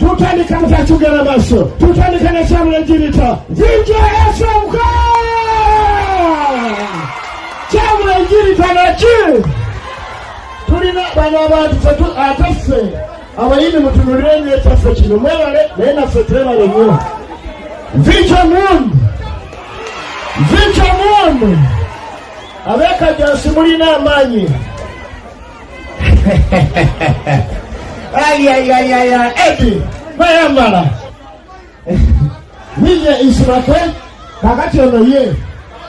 tutandika mutachugera maso tutandika na chamula njirita zinja esonga chamula njirita na chi tulina bano abantu ataffe abayini mutunulireni etaffe kino mwebale naye naffe twebale nnyo vinca mundu abekajjansi mulina amaanyi ayayayaya edi bayambala nije isirake kakati ono ye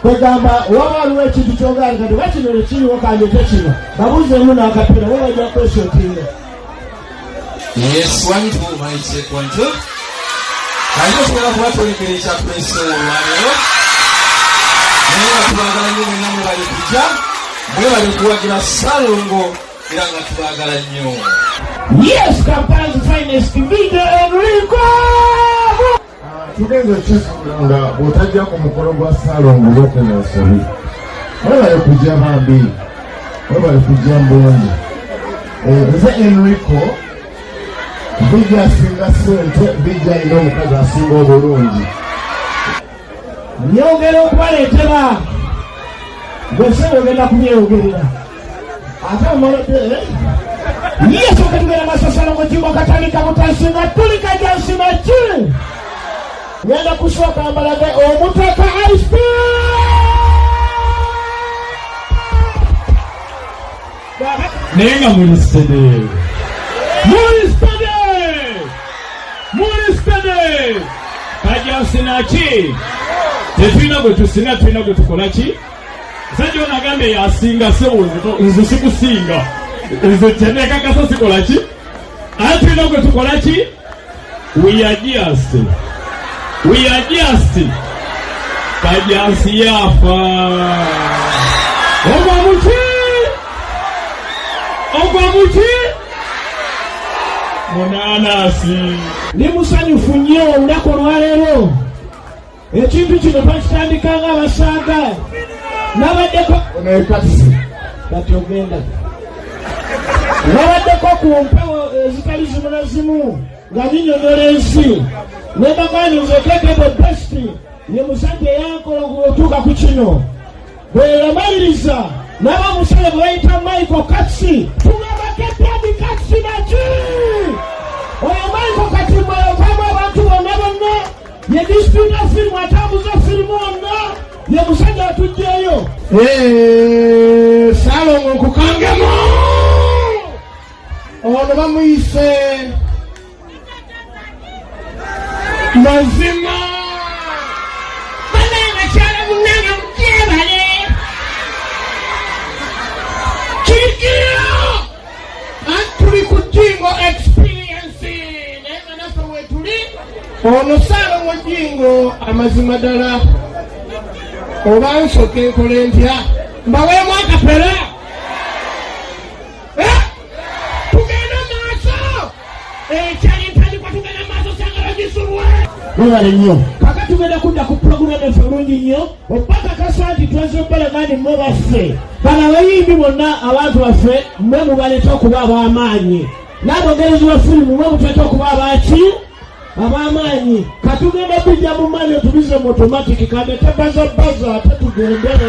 kwegamba wabaliwo ekintu kyogali kati bakinole kiriwo kanjete kino babuzeemu n'akapiira webajja kwesootinga Yes, 1, 2, mic check 1, 2. Kaino tukala kuwa tulikele cha preso waleo. Mwewa tubagala nyo mwenye wale kuja. Mwewa likuwa kila salongo ilanga tubagala nyo. Yes, Kampala's finest video Enrico! Tugenze chisunga botajja ku mukolo gwa salongo loko n'osobi. Mwewa likuja bambi. Mwewa likuja mbonyi. Nze Enrico. Bija asinga sente, bija ino omukazi asinga obulungi. Nyongera okubaleetera gwese ogenda kubyeyogerera ate omalodde yesu okatugera masasala mu jimbo katandika butasinga tuli kajjansima ki ngenda kusooka mbalage omutaka ice naye nga mulistede kajjansinaki tetulina gwe tusinga tulina gwe tukolaki sajja onagambe yasinga sewo nze sikusinga nze kyenekakasa sikolaki ate tulina gwe tukolaki we are just kajjansi yafa ogwa muki munanasi ndi musanyufu nnyo olunaku olwaleero ekintu kino twakitandikanga abasaaga nabaddeko Onekasi. kati ogenda nabaddeko ku mpewo ezitali zimu na zimu nga nyinyonyola ensi nebagani nzekeekebe besti ye musajja eyankola okutuuka ku kino bwe yamaliriza naba omusale bwe bayita Michael Katsi tunabakedani Katsi naki oyo Michael Katsi mweyavamu abantu bonna ye disitulikiti ya firimu atambuza firimu wonna ye musajja atugjeeyo Salongo nkukangemu ono bamuyise mazima bananga kyala munanga mukyebale kirikiro tuli ku Jingo experience naye nga naffe wetuli ono Salongo Jingo amazima ddala oba nsooka enkola ntya mbaweemu akapera tugenda maaso ekyali entandikwa tugenda maaso sanga bagisubwe mwebale nnyo kaka tugenda kudda ku pulogulamu efe bulungi nnyo obakakasa nti twezobbelagani mmwe baffe bano abayimbi bonna abantu baffe mmwe mubaleeta okuba ab'amaanyi n'abogerezi ba firimu mmwe muteeta okuba abaki ab'amaanyi katugenda kujja mu maanyi otubize mu automatic kandete baza ate tugendere